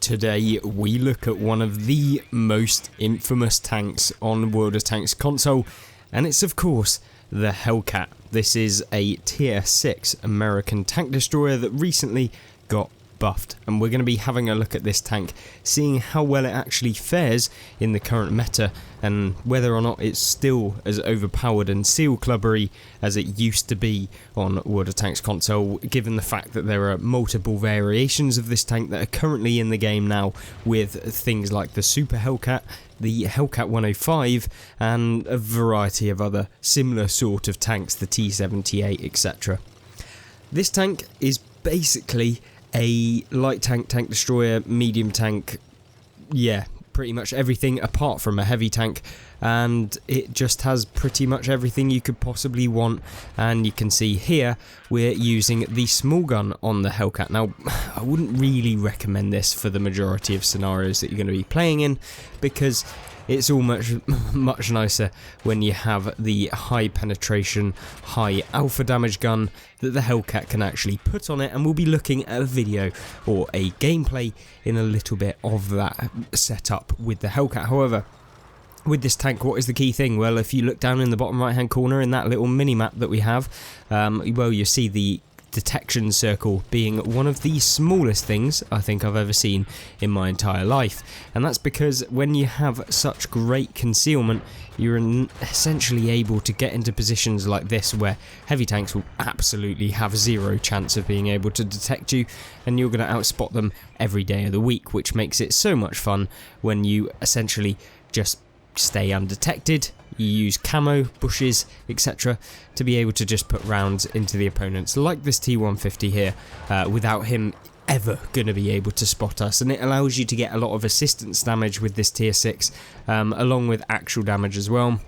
Today we look at one of the most infamous tanks on World of Tanks console, and it's of course the Hellcat. This is a tier 6 American tank destroyer that recently got buffed, and we're going to be having a look at this tank, seeing how well it actually fares in the current meta and whether or not it's still as overpowered and seal clubbery as it used to be on World of Tanks console, given the fact that there are multiple variations of this tank that are currently in the game now, with things like the Super Hellcat, the Hellcat 105, and a variety of other similar sort of tanks, the T-78, etc. This tank is basically a light tank, tank destroyer, medium tank, yeah, pretty much everything apart from a heavy tank, and it just has pretty much everything you could possibly want. And you can see here we're using the small gun on the Hellcat. Now, I wouldn't really recommend this for the majority of scenarios that you're going to be playing in, because it's all much nicer when you have the high penetration, high alpha damage gun that the Hellcat can actually put on it, and we'll be looking at a video or a gameplay in a little bit of that setup with the Hellcat. However, with this tank, what is the key thing? Well, if you look down in the bottom right hand corner in that little mini map that we have, well, you see the detection circle being one of the smallest things I think I've ever seen in my entire life, and that's because when you have such great concealment, you're essentially able to get into positions like this where heavy tanks will absolutely have zero chance of being able to detect you, and you're going to outspot them every day of the week, which makes it so much fun when you essentially just stay undetected. You use camo, bushes, etc. to be able to just put rounds into the opponents, like this T150 here, without him ever going to be able to spot us. And it allows you to get a lot of assistance damage with this tier 6, along with actual damage as well.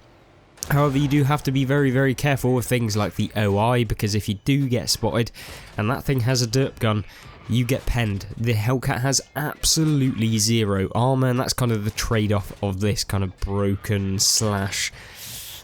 However, you do have to be very, very careful with things like the OI, because if you do get spotted and that thing has a derp gun, you get penned. The Hellcat has absolutely zero armor, and that's kind of the trade-off of this kind of broken slash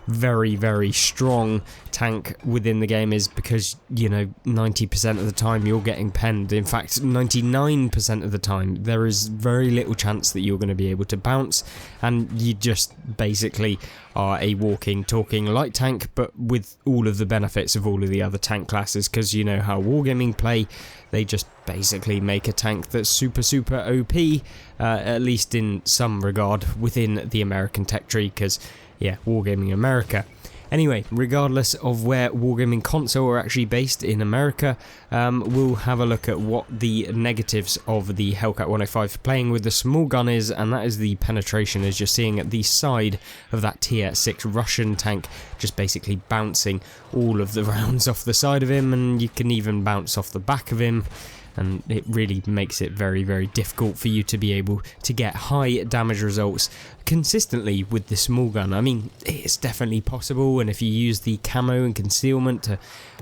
very, very strong tank within the game, is because, you know, 90% of the time you're getting penned. In fact, 99% of the time there is very little chance that you're going to be able to bounce, and you just basically are a walking, talking light tank, but with all of the benefits of all of the other tank classes, because you know how Wargaming play. They just basically make a tank that's super, super OP, at least in some regard, within the American tech tree, because, yeah, Wargaming America. Anyway, regardless of where Wargaming console are actually based in America, we'll have a look at what the negatives of the Hellcat 105 playing with the small gun is, and that is the penetration, as you're seeing at the side of that tier 6 Russian tank, just basically bouncing all of the rounds off the side of him, and you can even bounce off the back of him. And it really makes it very, very difficult for you to be able to get high damage results consistently with the small gun. I mean, it's definitely possible, and if you use the camo and concealment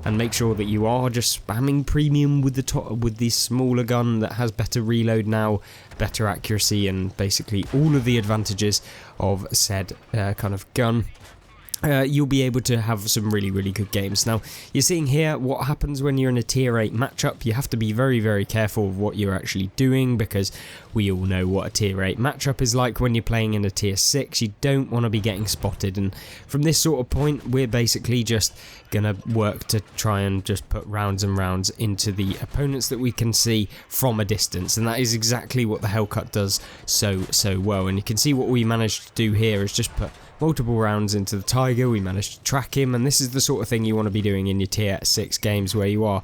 and make sure that you are just spamming premium with the smaller gun that has better reload now, better accuracy, and basically all of the advantages of said kind of gun, you'll be able to have some really, really good games. Now, you're seeing here what happens when you're in a tier 8 matchup. You have to be very, very careful of what you're actually doing, because we all know what a tier 8 matchup is like when you're playing in a tier 6. You don't want to be getting spotted, and from this sort of point, we're basically just gonna work to try and just put rounds and rounds into the opponents that we can see from a distance, and that is exactly what the Hellcat does so well. And you can see what we managed to do here is just put multiple rounds into the Tiger. We managed to track him, and this is the sort of thing you want to be doing in your tier 6 games, where you are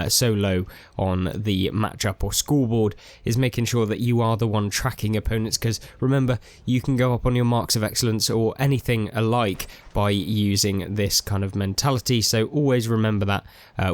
so low on the matchup or scoreboard, is making sure that you are the one tracking opponents, because remember, you can go up on your marks of excellence or anything alike by using this kind of mentality. So always remember that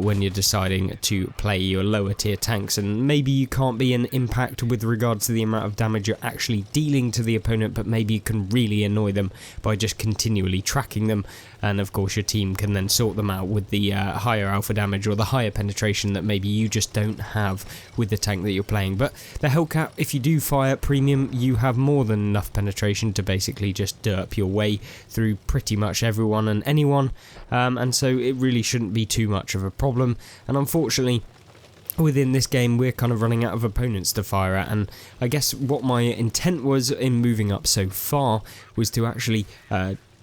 when you're deciding to play your lower tier tanks, and maybe you can't be an impact with regards to the amount of damage you're actually dealing to the opponent, but maybe you can really annoy them by just continually tracking them, and of course your team can then sort them out with the higher alpha damage or the higher penetration that maybe you just don't have with the tank that you're playing. But the Hellcat, if you do fire premium, you have more than enough penetration to basically just derp your way through pretty much everyone and anyone, and so it really shouldn't be too much of a problem. And unfortunately, within this game we're kind of running out of opponents to fire at, and I guess what my intent was in moving up so far was to actually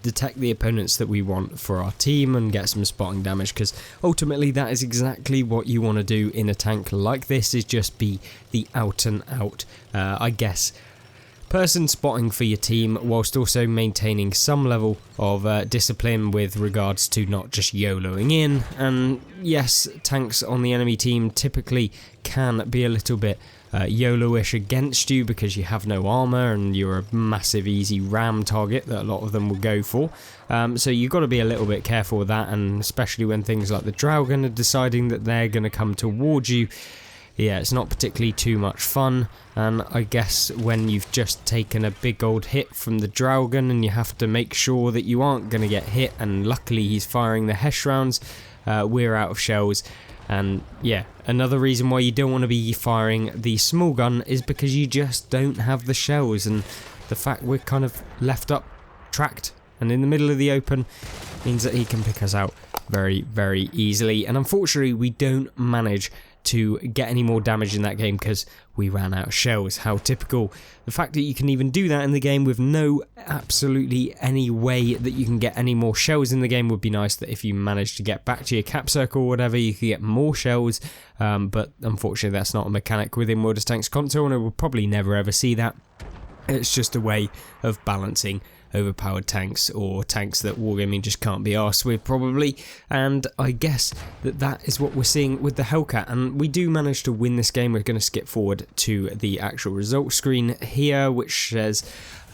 detect the opponents that we want for our team and get some spotting damage, because ultimately that is exactly what you want to do in a tank like this, is just be the out and out I guess person spotting for your team, whilst also maintaining some level of discipline with regards to not just YOLOing in. And yes, tanks on the enemy team typically can be a little bit YOLO-ish against you because you have no armor and you're a massive easy ram target that a lot of them will go for. So you've got to be a little bit careful with that, and especially when things like the Draugr are deciding that they're going to come towards you. Yeah, it's not particularly too much fun, and I guess when you've just taken a big old hit from the Draugr and you have to make sure that you aren't going to get hit, and luckily he's firing the Hesh rounds, we're out of shells. And yeah, another reason why you don't want to be firing the small gun is because you just don't have the shells, and the fact we're kind of left up, tracked, and in the middle of the open means that he can pick us out very, very easily. And unfortunately we don't manage to get any more damage in that game because we ran out of shells. How typical. The fact that you can even do that in the game with no absolutely any way that you can get any more shells in the game would be nice, that if you manage to get back to your cap circle or whatever you could get more shells, but unfortunately that's not a mechanic within World of Tanks console, and I will probably never ever see that. It's just a way of balancing overpowered tanks, or tanks that Wargaming just can't be arsed with probably, and I guess that is what we're seeing with the Hellcat. And we do manage to win this game. We're going to skip forward to the actual result screen here, which says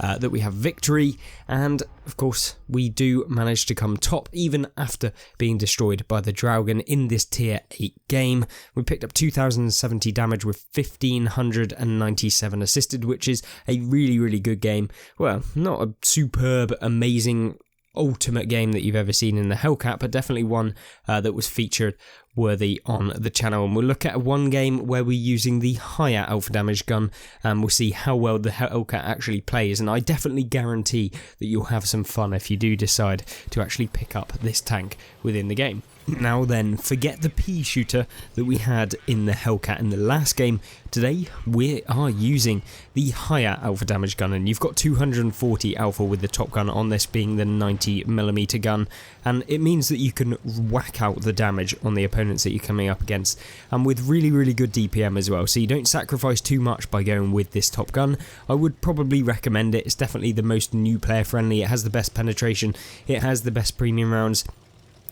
that we have victory, and of course we do manage to come top even after being destroyed by the Draugr in this tier 8 game. We picked up 2070 damage with 1597 assisted, which is a really good game. Well, not a superb amazing ultimate game that you've ever seen in the Hellcat, but definitely one that was featured worthy on the channel. And we'll look at one game where we're using the higher alpha damage gun, and we'll see how well the Hellcat actually plays, and I definitely guarantee that you'll have some fun if you do decide to actually pick up this tank within the game. Now then, forget the pea shooter that we had in the Hellcat in the last game. Today we are using the higher alpha damage gun, and you've got 240 alpha with the top gun on this being the 90mm gun, and it means that you can whack out the damage on the opponents that you're coming up against, and with really good DPM as well, so you don't sacrifice too much by going with this top gun. I would probably recommend it. It's definitely the most new player friendly, it has the best penetration, it has the best premium rounds.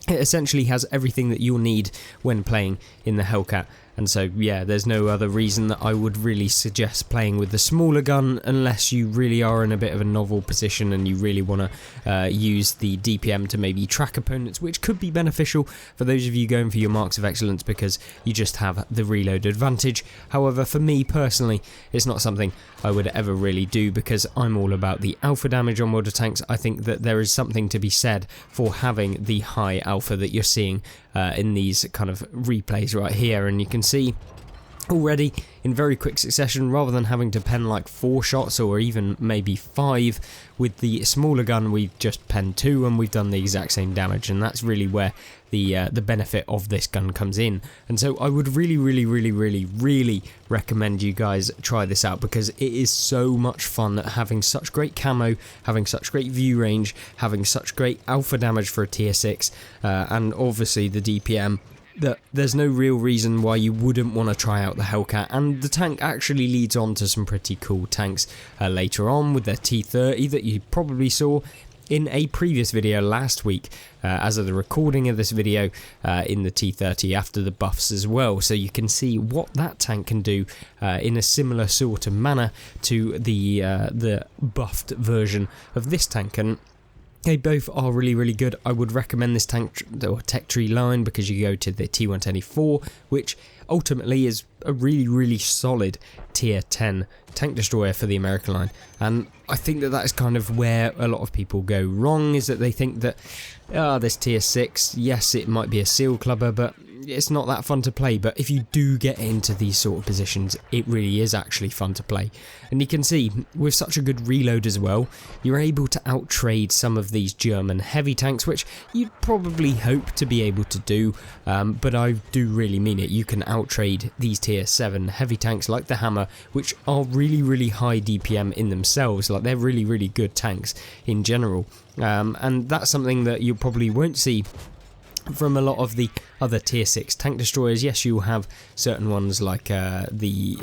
It essentially has everything that you'll need when playing in the Hellcat, and so yeah, there's no other reason that I would really suggest playing with the smaller gun unless you really are in a bit of a novel position and you really want to use the DPM to maybe track opponents, which could be beneficial for those of you going for your marks of excellence because you just have the reload advantage. However, for me personally, it's not something I would ever really do because I'm all about the alpha damage on World of Tanks. I think that there is something to be said for having the high alpha that you're seeing in these kind of replays right here, and you can see already in very quick succession, rather than having to pen like 4 shots or even maybe 5 with the smaller gun, we've just penned 2 and we've done the exact same damage, and that's really where the benefit of this gun comes in. And so I would really recommend you guys try this out because it is so much fun having such great camo, having such great view range, having such great alpha damage for a tier 6, and obviously the DPM. That there's no real reason why you wouldn't want to try out the Hellcat, and the tank actually leads on to some pretty cool tanks later on with their T30 that you probably saw in a previous video last week, as of the recording of this video, in the T30 after the buffs as well, so you can see what that tank can do in a similar sort of manner to the buffed version of this tank. And they both are really good. I would recommend this tank or tech tree line because you go to the T124, which ultimately is a really solid tier 10 tank destroyer for the American line, and I think that is kind of where a lot of people go wrong, is that they think that this tier 6, yes, it might be a seal clubber, but it's not that fun to play. But if you do get into these sort of positions, it really is actually fun to play. And you can see, with such a good reload as well, you're able to outtrade some of these German heavy tanks, which you'd probably hope to be able to do, but I do really mean it. You can outtrade these tier 7 heavy tanks like the Hammer, which are really high DPM in themselves. Like, they're really good tanks in general, and that's something that you probably won't see from a lot of the other tier 6 tank destroyers. Yes, you'll have certain ones like the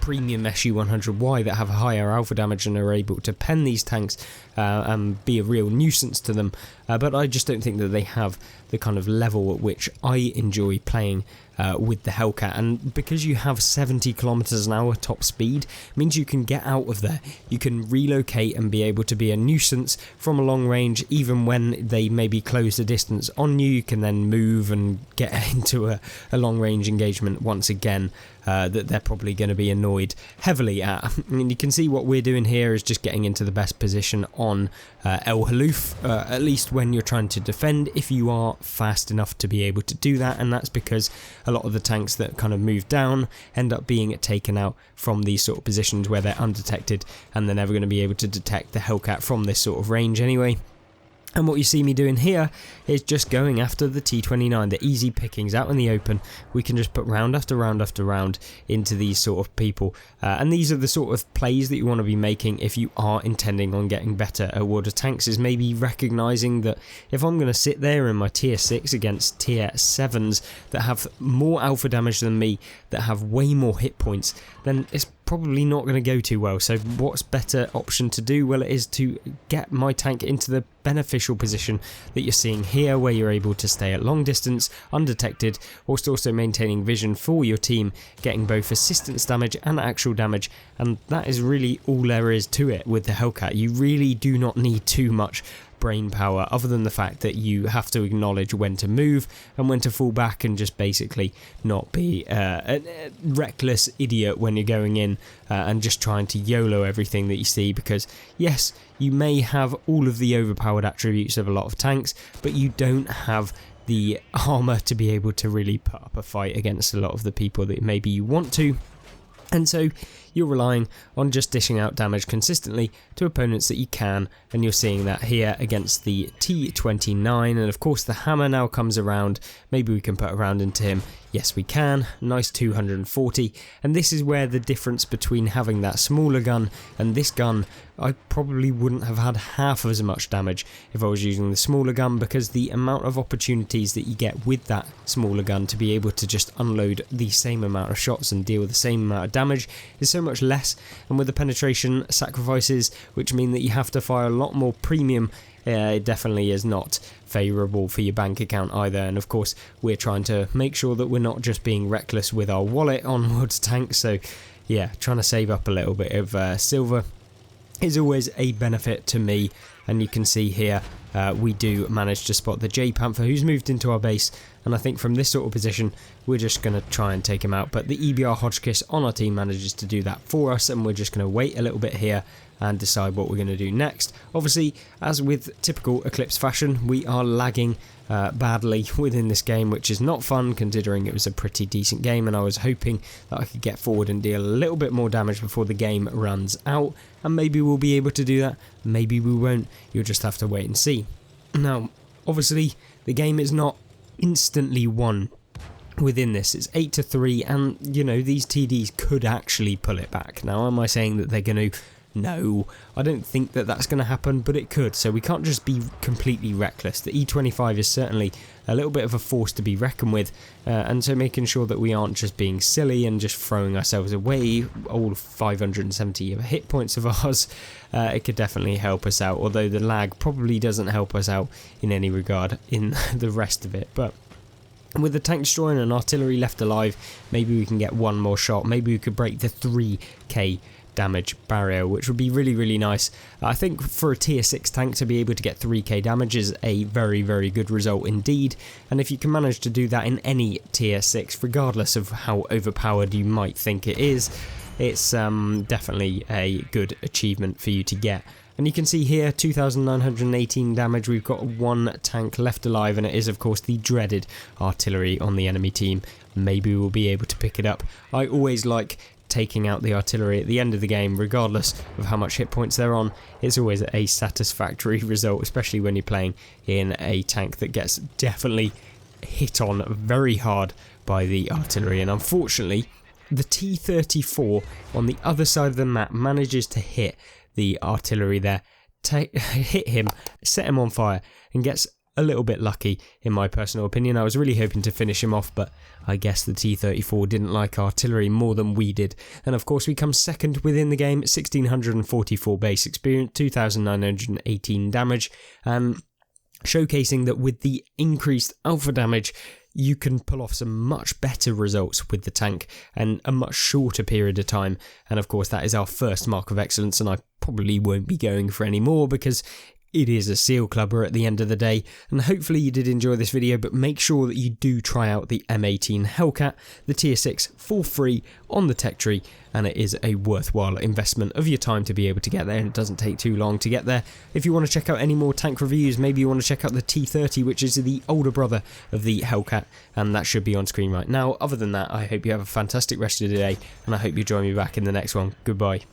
premium SU-100Y that have higher alpha damage and are able to pen these tanks and be a real nuisance to them, but I just don't think that they have the kind of level at which I enjoy playing with the Hellcat. And because you have 70 kilometers an hour top speed, means you can get out of there, you can relocate and be able to be a nuisance from a long range. Even when they maybe close the distance on you, you can then move and get into a long range engagement once again that they're probably going to be annoyed heavily at. And you can see what we're doing here is just getting into the best position on El Haluf, at least when you're trying to defend, if you are fast enough to be able to do that. And that's because a lot of the tanks that kind of move down end up being taken out from these sort of positions where they're undetected, and they're never going to be able to detect the Hellcat from this sort of range anyway. And what you see me doing here is just going after the T29, the easy pickings out in the open. We can just put round after round after round into these sort of people. And these are the sort of plays that you want to be making if you are intending on getting better at World of Tanks, is maybe recognising that if I'm going to sit there in my tier 6 against tier 7s that have more alpha damage than me, that have way more hit points, then it's probably not going to go too well. So what's better option to do? Well, it is to get my tank into the beneficial position that you're seeing here, where you're able to stay at long distance undetected, whilst also maintaining vision for your team, getting both assistance damage and actual damage. And that is really all there is to it with the Hellcat. You really do not need too much brain power, other than the fact that you have to acknowledge when to move and when to fall back, and just basically not be a reckless idiot when you're going in and just trying to YOLO everything that you see. Because yes, you may have all of the overpowered attributes of a lot of tanks, but you don't have the armor to be able to really put up a fight against a lot of the people that maybe you want to. And so you're relying on just dishing out damage consistently to opponents that you can, and you're seeing that here against the T29. And of course the Hammer now comes around. Maybe we can put a round into him. Yes, we can. Nice 240. And this is where the difference between having that smaller gun and this gun, I probably wouldn't have had half as much damage if I was using the smaller gun, because the amount of opportunities that you get with that smaller gun to be able to just unload the same amount of shots and deal with the same amount of damage is so much less. And with the penetration sacrifices, which mean that you have to fire a lot more premium, it definitely is not favourable for your bank account either. And of course we're trying to make sure that we're not just being reckless with our wallet on World of Tanks, so yeah, trying to save up a little bit of silver is always a benefit to me. And you can see here we do manage to spot the J Panther, who's moved into our base, and I think from this sort of position we're just going to try and take him out. But the EBR Hotchkiss on our team manages to do that for us, and we're just going to wait a little bit here and decide what we're going to do next. Obviously, as with typical Eclipse fashion, we are lagging badly within this game, which is not fun considering it was a pretty decent game, and I was hoping that I could get forward and deal a little bit more damage before the game runs out, and maybe we'll be able to do that, maybe we won't. You'll just have to wait and see. Now, obviously, the game is not instantly won within this. It's 8-3, and you know, these TDs could actually pull it back. Now, am I saying that they're going to? No, I don't think that that's going to happen, but it could. So we can't just be completely reckless. The E25 is certainly a little bit of a force to be reckoned with, and so making sure that we aren't just being silly and just throwing ourselves away all 570 hit points of ours, it could definitely help us out, although the lag probably doesn't help us out in any regard in the rest of it. But with the tank destroyer and artillery left alive, maybe we can get one more shot. Maybe we could break the 3k damage barrier, which would be really nice. I think for a tier 6 tank to be able to get 3k damage is a very good result indeed, and if you can manage to do that in any tier 6, regardless of how overpowered you might think it is, it's definitely a good achievement for you to get. And you can see here, 2,918 damage, we've got one tank left alive, and it is of course the dreaded artillery on the enemy team. Maybe we'll be able to pick it up. I always like taking out the artillery at the end of the game, regardless of how much hit points they're on. It's always a satisfactory result, especially when you're playing in a tank that gets definitely hit on very hard by the artillery. And unfortunately, the T-34 on the other side of the map manages to hit the artillery there, hit him, set him on fire, and gets a little bit lucky in my personal opinion. I was really hoping to finish him off, but I guess the T-34 didn't like artillery more than we did. And of course we come second within the game, 1,644 base experience, 2,918 damage, showcasing that with the increased alpha damage you can pull off some much better results with the tank in a much shorter period of time. And of course that is our first mark of excellence, and I probably won't be going for any more because it is a seal clubber at the end of the day. And hopefully you did enjoy this video, but make sure that you do try out the M18 Hellcat, the tier 6, for free on the tech tree, and it is a worthwhile investment of your time to be able to get there, and it doesn't take too long to get there. If you want to check out any more tank reviews, maybe you want to check out the T30, which is the older brother of the Hellcat, and that should be on screen right now. Other than that, I hope you have a fantastic rest of the day, and I hope you join me back in the next one. Goodbye.